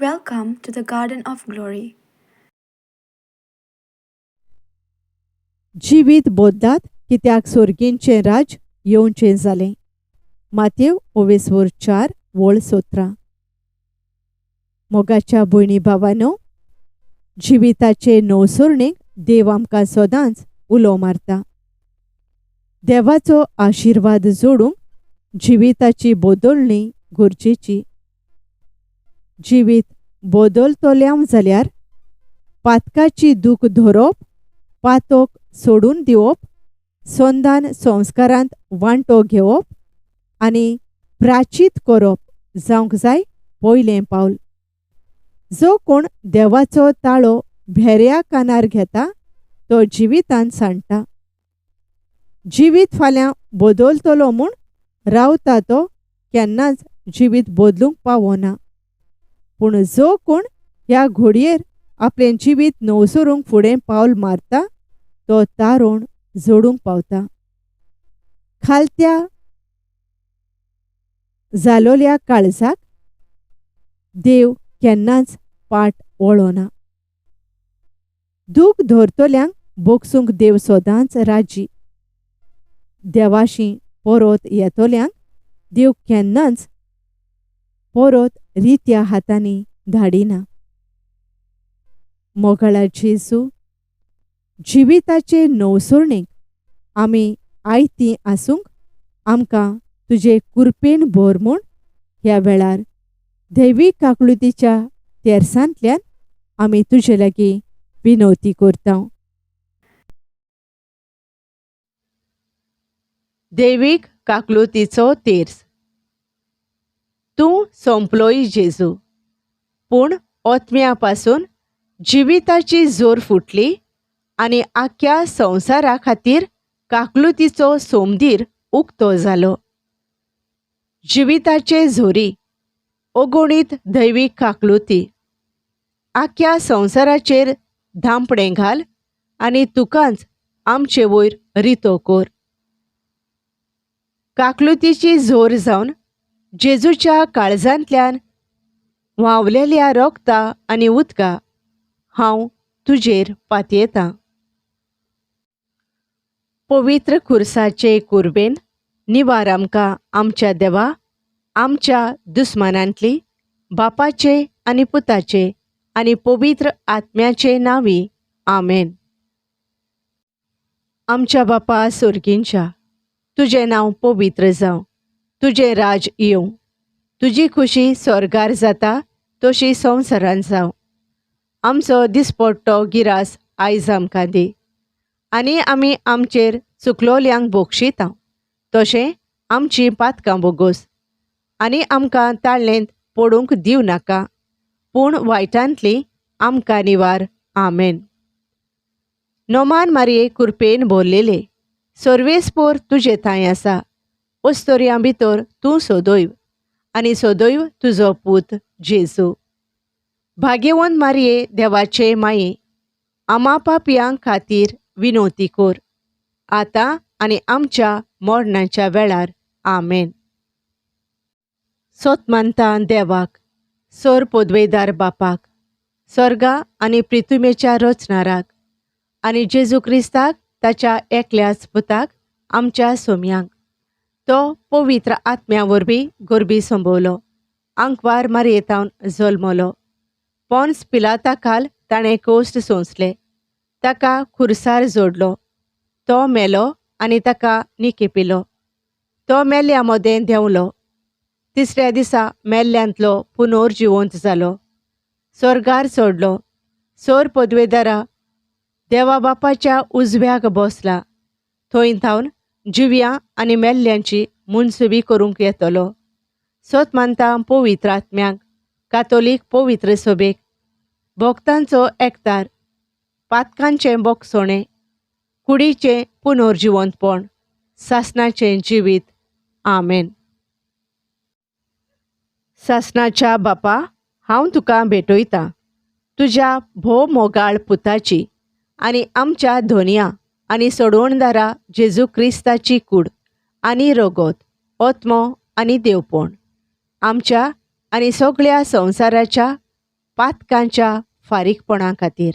Welcome to the Garden of Glory. जिवीत बोद्दात कित्याक सोर्गींचें राज येवचें जालें. मातेव 4 वोळ 17. मोगाच्या भयणी भावांनो, जिविताचे नवसोरणेक देव आमकां सदांच उलो मारता. देवाचो आशिर्वाद जोडूंक जिविताची बदलणी गरजेची. जिवीत बदलतलें जाल्यार पातकाची दूख धरप, पातोक सोडून दिवप, संदान संस्कारांत वांटो घेवप आनी प्राचीत करप जावंक जाय पयलें पावल. जो कोण देवाचो ताळो भेऱ्या कानार घेता तो जिवितांत सांडटा. जिवीत फाल्यां बदलतलो म्हूण रावता तो केन्नाच जिवीत बदलूंक पावना. पूण जो कोण ह्या घडयेर आपलें जिवीत नवसरूंक फुडें पावल मारता तो तारण जोडूंक पावता. खालत्या जालोल्या काळजाक देव केन्नाच पाट वळोना. दूख धरतल्यांक बोगसूंक देव सदांच राजी. देवाशी परत येतल्यांक देव केन्नाच परत रित्या हातांनी धाडिना. मोगाळा जेजू, जिविताचे नवसरणेक आमी आयतीं आसूंक आमकां तुजे कुरपेन भर म्हूण ह्या वेळार दैवीक काकळुतीच्या तेरसांतल्यान आमी तुजे लागीं विनवती करता. दैवीक काकळुतीचो तेर्स. तूं सोंपलोय जेजू, पूण ओतम्या पासून जिविताची जोर फुटली आनी आख्या संवसारा खातीर काकळुतीचो सोमदीर उक्तो जालो. जिविताचे झोरी, अगणीत दैवीक काकळुती, आख्या संवसाराचेर धांपणें घाल आनी तुकांच आमचे वयर रितो कर. काकळुतीची झोर जावन जेजूच्या काळजांतल्यान व्हांवलेल्या रोगता आनी उदका हांव तुजेर पातयेतां. पवित्र खुर्साचे कुरबेन निवार आमकां आमच्या देवा, आमच्या दुस्मानांतली, बापाचे आनी पुताचे आनी पवित्र आत्म्याचे नांवी. आमेन. आमच्या बापा सुर्गींच्या, तुजें नांव पवित्र जावं. तुजें राज येवं. तुजी खुशी स्वर्गार जाता तशी संवसारांत जावं. आमचो दिसपट्टो गिरास आयज आमकां दी. आनी आमी आमचेर चुकलोल्यांक बोगशिता तशें आमचीं पातकां बोगोस. आनी आमकां ताळणेंत पडूंक दिवं नाका, पूण वायटांतली आमकां निवार. आमेन. नोमान मारये कुरपेन भरलेले, सर्वेस्पोर तुजे थंय आसा. अस्तोरयां भितर तूं सोदोयव आनी सोदोयव तुजो पूत जेजू. भाग्यवंत मारये देवाचे माये, आमा पापयांक खातीर विनवती कर, आतां आनी आमच्या मरणाच्या वेळार. आमेन. सोतमानता देवाक, सोर पोदवेदार बापाक, स्वर्गा आनी पृथ्वीच्या रचणाराक आनी जेजू क्रिस्ताक ताच्या एकल्याच पुताक आमच्या सोम्यांक, तो पवित्र आत्म्या वरवीं गरबी संभोवलो, आंकवार मारयेतावन जल्मलो, पोन्स पिलाता खाल ताणें कोश्ट सोंसले, ताका खुर्सार जोडलो, तो मेलो आनी ताका निकेपिलो, तो मेल्ल्या मोदें देंवलो, तिसऱ्या दिसा मेल्ल्यांतलो पुनर्जिवंत जालो, स्वर्गार चडलो, सोर पदवेदारा देवा बापाच्या उजव्याक बसला, थंय थावन जिव्यां आनी मेल्ल्यांची मुनसुबी करूंक येतलो. सोतमानता पवित्र आत्म्यांक, कातोलीक पवित्र सभेक, भक्तांचो एकतार, पातकांचें बोगसोणें, कुडीचें पुनर्जिवंतपण, सासणाचें जिवीत. आमेन. सासणाच्या बापा, हांव तुका भेटयतां तुज्या भोव मोगाळ पुताची आनी आमच्या धोनया आनी सोडवणदारा जेजू क्रिस्ताची कूड आनी रगत, ओत्मो आनी देवपण, आमच्या आनी सगळ्या संवसाराच्या पातकांच्या फारीकपणा खातीर.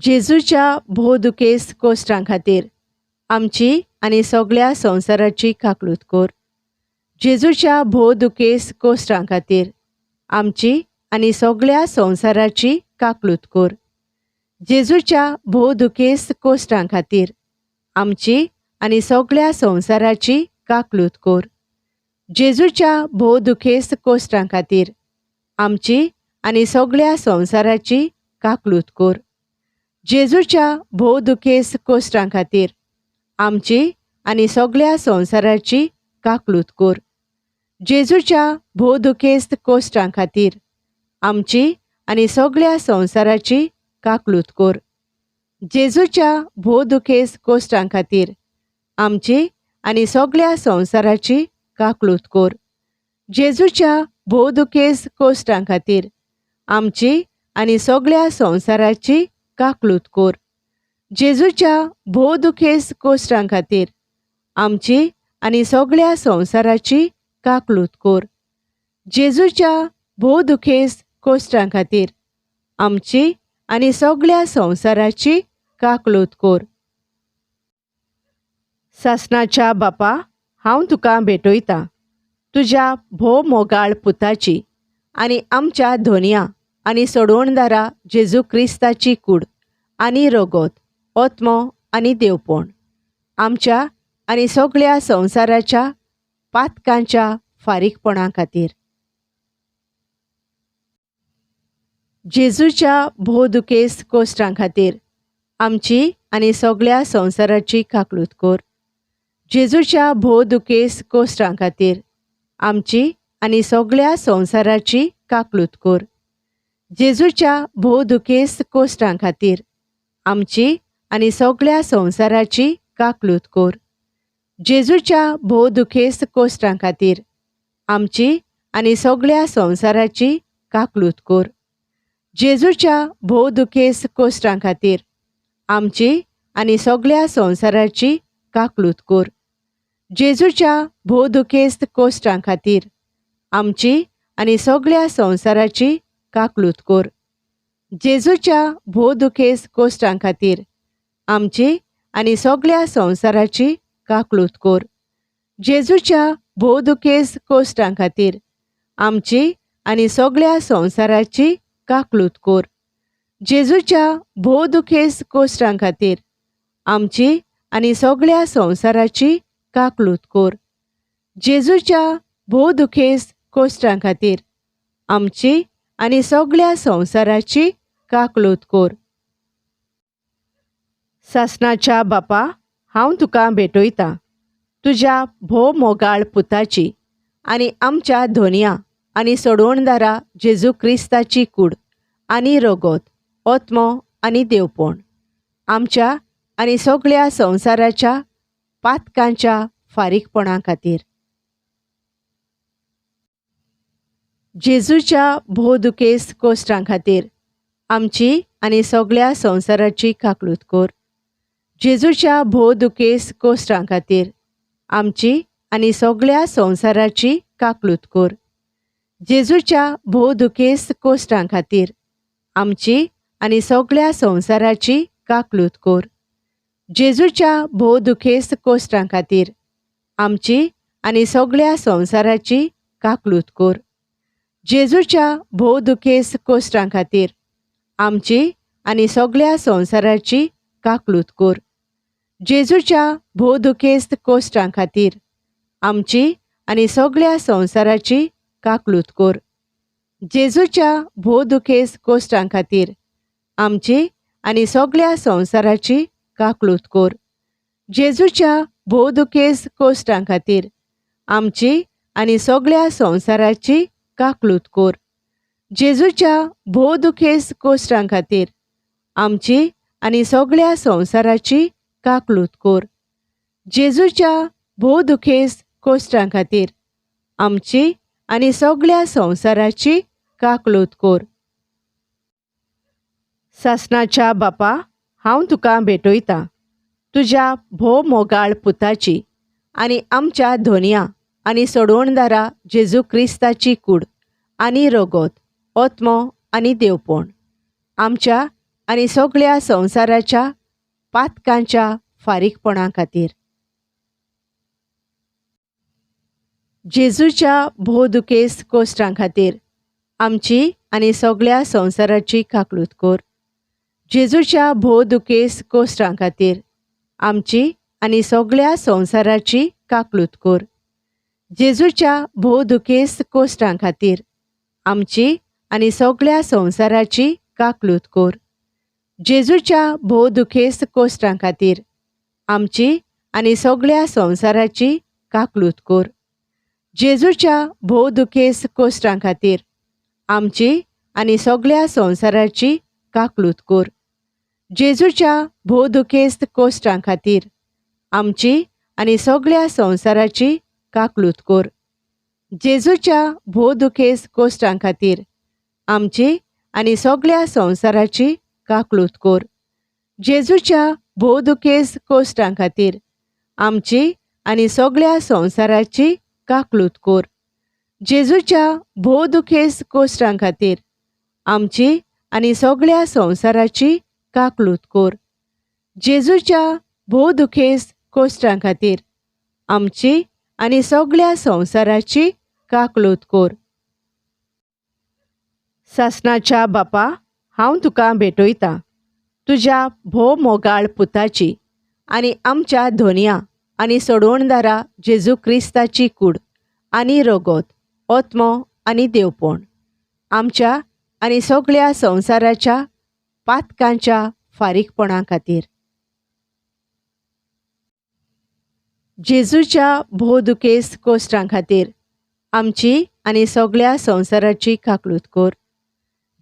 जेजूच्या भोवदुखेस्त कोश्टां खातीर आमची आनी सगळ्या संवसाराची काकलूत कर. जेजूच्या भोवदुखेस्त कोश्टां खातीर आमची आनी सगळ्या संवसाराची काकलूत कर. जेजूच्या भोवदुखेस्त कोश्टां खातीर आमची आनी सगळ्या संवसाराची काकलूत कर. जेजूच्या भोवदुखेस्त कोश्टां खातीर आमची आनी सगळ्या संवसाराची काकलूत कर. जेजूच्या भोवदुखेस्त कोश्टां खातीर आमची आनी सगळ्या संवसाराची काकलूत कर. जेजूच्या भोवदुखेस्त कोश्टां खातीर आमची आनी सगळ्या संवसाराची काकलूत कर. जेजूच्या भोवदुखेस्त कोश्टां खातीर आमची आनी सगळ्या संवसाराची काकलूत कर. जेजूच्या भोवदुखेस्त कोश्टां खातीर आमची आनी सगळ्या संवसाराची काकलूत कर. जेजूच्या भोवदुखेस्त कोश्टां खातीर आमची आनी सगळ्या संवसाराची काकलूत कर. जेजूच्या भोवदुखेस्त कोश्टां खातीर आमची आनी सगळ्या संवसाराची काकलूत कर. सासणाच्या बापा, हांव तुका भेटयतां तुज्या भोव मोगाळ पुताची आनी आमच्या धोनया आनी सोडवणदारा जेजू क्रिस्ताची कूड आनी रगत, ओत्मो आनी देवपण आमच्या आनी सगळ्या संवसाराच्या पातकांच्या फारीकपणा खातीर. जेजूच्या भोवदुखेस्त कोश्टां खातीर आमची आनी सगळ्या संवसाराची काकलूत कर. जेजूच्या भोवदुखेस्त कोश्टां खातीर आमची आनी सगळ्या संवसाराची काकलूत कर. जेजूच्या भोवदुखेस्त कोश्टां खातीर आमची आनी सगळ्या संवसाराची काकलूत कर. जेजूच्या भोवदुखेस्त कोश्टां खातीर आमची आनी सगळ्या संवसाराची काकलूत कर. जेजूच्या भोवदुखेस्त कोश्टां खातीर आमची आनी सगळ्या संवसाराची काकलूत कर. जेजूच्या भोवदुखेस्त कोश्टां खातीर आमची आनी सगळ्या संवसाराची काकलूत कर. जेजूच्या भोवदुखेस्त कोश्टां खातीर आमची आनी सगळ्या संवसाराची काकलूत कर. जेजूच्या भोवदुखेस्त कोश्टां खातीर आमची आनी सगळ्या संवसाराची काकलूत कर. जेजूच्या भोवदुखेस्त कोश्टां खातीर आमची आनी सगळ्या संवसाराची काकलूत कर. जेजूच्या भोवदुखेस्त कोश्टां खातीर आमची आनी सगळ्या संवसाराची काकलूत कर. सासणाच्या बापा, हांव तुका भेटयतां तुज्या भोव मोगाळ पुताची आनी आमच्या धोनया आनी सोडवणदारा जेजू क्रिस्ताची कूड आनी रगत, ओत्मो आनी देवपण आमच्या आनी सगळ्या संवसाराच्या पातकांच्या फारीकपणा खातीर. जेजूच्या भोवदुखेस्त कोश्टां खातीर आमची आनी सगळ्या संवसाराची काकलूत कर. जेजूच्या भोवदुखेस्त कोश्टां खातीर आमची आनी सगळ्या संवसाराची काकलूत कर. जेजूच्या भोवदुखेस्त कोश्टां खातीर आमची आनी सगळ्या संवसाराची काकलूत कर. जेजूच्या भोवदुखेस्त कोश्टां खातीर आमची आनी सगळ्या संवसाराची काकलूत कर. जेजूच्या भोवदुखेस्त कोश्टां खातीर आमची आनी सगळ्या संवसाराची काकलूत कर. जेजूच्या भोवदुखेस्त कोश्टां खातीर आमची आनी सगळ्या संवसाराची काकलूत कर. जेजूच्या भोवदुखेस्त कोश्टां खातीर आमची आनी सगळ्या संवसाराची काकलूत कर. जेजूच्या भोवदुखेस्त कोश्टां खातीर आमची आनी सगळ्या संवसाराची काकलूत कर. जेजूच्या भोवदुखेस्त कोश्टां खातीर आमची आनी सगळ्या संवसाराची काकलूत कर. जेजूच्या भोवदुखेस्त कोश्टां खातीर आमची आनी सगळ्या संवसाराची काकलूत कर. सासणाच्या बापा, हांव तुका भेटयतां तुज्या भोव मोगाळ पुताची आनी आमच्या धोनया आनी सोडवणदारा जेजू क्रिस्ताची कूड आनी रगत, ओतमो आनी देवपण आमच्या आनी सगळ्या संवसाराच्या पातकांच्या फारीकपणा खातीर. जेजूच्या भोवदुखेस्त कोश्टां खातीर आमची आनी सगळ्या संवसाराची काकलूत कर. जेजूच्या भोवदुखेस्त कोश्टां खातीर आमची आनी सगळ्या संवसाराची काकलूत कर. जेजूच्या भोवदुखेस्त कोश्टां खातीर आमची आनी सगळ्या संवसाराची काकलूत कर. जेजूच्या भोवदुखेस्त कोश्टां खातीर आमची आनी सगळ्या संवसाराची काकलूत कर. जेजूच्या भोवदुखेस्त कोश्टां खातीर आमची आनी सगळ्या संवसाराची काकलूत कर. जेजूच्या भोवदुखेस्त कोश्टां खातीर आमची आनी सगळ्या संवसाराची काकलूत कर. जेजूच्या भोवदुखेस्त कोश्टां खातीर आमची आनी सगळ्या संवसाराची काकलूत कर. जेजूच्या भोवदुखेस्त कोश्टां खातीर आमची आनी सगळ्या संवसाराची काकलूत कर. जेजूच्या भोवदुखेस्त कोश्टां खातीर आमची आनी सगळ्या संवसाराची काकलूत कर. जेजूच्या भोवदुखेस्त कोश्टां खातीर आमची आनी सगळ्या संवसाराची काकलूत कर. सासणाच्या बापा, हांव तुका भेटयतां तुज्या भोव मोगाळ पुताची आनी आमच्या धोनया आनी सोडवणदारा जेजू क्रिस्ताची कूड आनी रगत, ओतमो आनी देवपण आमच्या आनी सगळ्या संवसाराच्या पातकांच्या फारीकपणा खातीर. जेजूच्या भोवदुखेस्त कोश्टां खातीर आमची आनी सगळ्या संवसाराची काकलूत कर.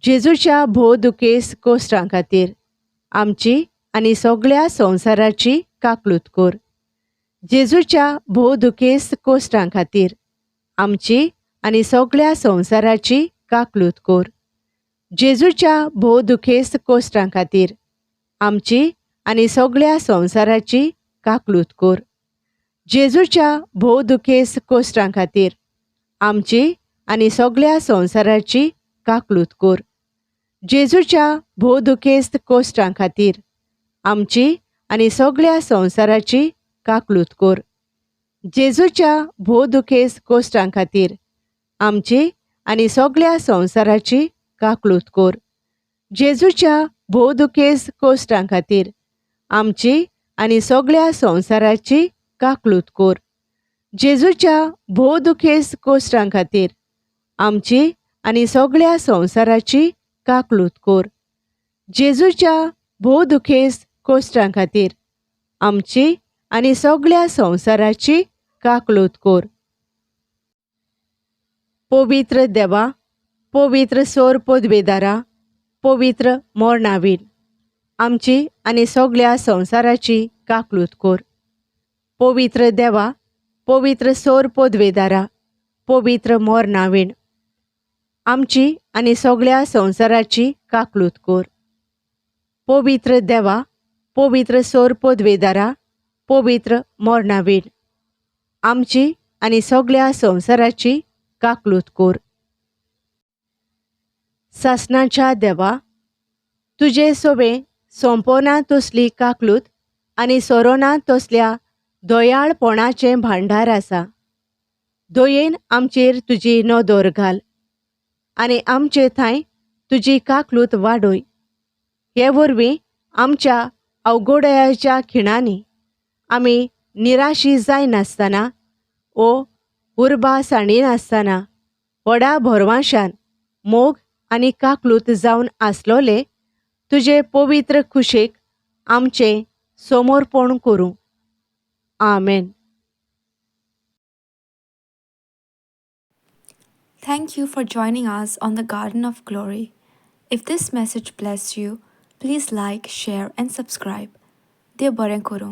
जेजूच्या भोवदुखेस्त कोश्टां खातीर आमची आनी सगळ्या संवसाराची काकलूत कर. जेजूच्या भोवदुखेस्त कोश्टां खातीर आमची आनी सगळ्या संवसाराची काकलूत कर. जेजूच्या भोवदुखेस्त कोश्टां खातीर आमची आनी सगळ्या संवसाराची काकलूत कर. जेजूच्या भोवदुखेस्त कोश्टां खातीर आमची आनी सगळ्या संवसाराची काकलूत कर. जेजूच्या भोवदुखेस्त कोश्टां खातीर आमची आनी सगळ्या संवसाराची काकलूत कर. जेजूच्या भोवदुखेस्त कोश्टां खातीर आमची आनी सगळ्या संवसाराची काकलूत कर. जेजूच्या भोवदुखेस्त कोश्टां खातीर आमची आनी सगळ्या संवसाराची काकलूत कर. जेजूच्या भोवदुखेस्त कोश्टां खातीर आमची आनी सगळ्या संवसाराची काकलूत कर. जेजूच्या भोवदुखेस्त कोश्टां खातीर आमची आनी सगळ्या संवसाराची काकलूत कर. पवित्र देवा, पवित्र सोर पदवेदारा, पवित्र मोरनावीन आमची आनी सगळ्या संवसाराची काकलूत कर. पवित्र देवा, पवित्र सोर पदवेदारा, पवित्र मोरनावीन आमची आनी सगळ्या संवसाराची काकलूत कर. पवित्र देवा, पवित्र सोर पदवेदारा, पवित्र मोरनावीन आमची आनी सगळ्या संवसाराची काकलूत कर. सासणाच्या देवा, तुजे सोबे सोंपोना तसली काकलूत आनी सोरोना तसल्या दोयाळपणाचें भांडार आसा. दयेन आमचेर तुजी नदर घाल आनी आमचे थंय तुजी काकलूत वाडय. हे वरवीं आमच्या अवघडयाच्या खिणांनी आमी निराशी जायनासतना ओ उर्बा साणीनासतना व्हडा भरवशान मोग आनी काकलूत जावन आसलोले तुजे पवित्र खुशेक आमचें समर्पण करूं. आमेन. Thank you for joining us on the Garden of Glory. If this message blessed you, please like, share, and subscribe. Dear Baren Koro.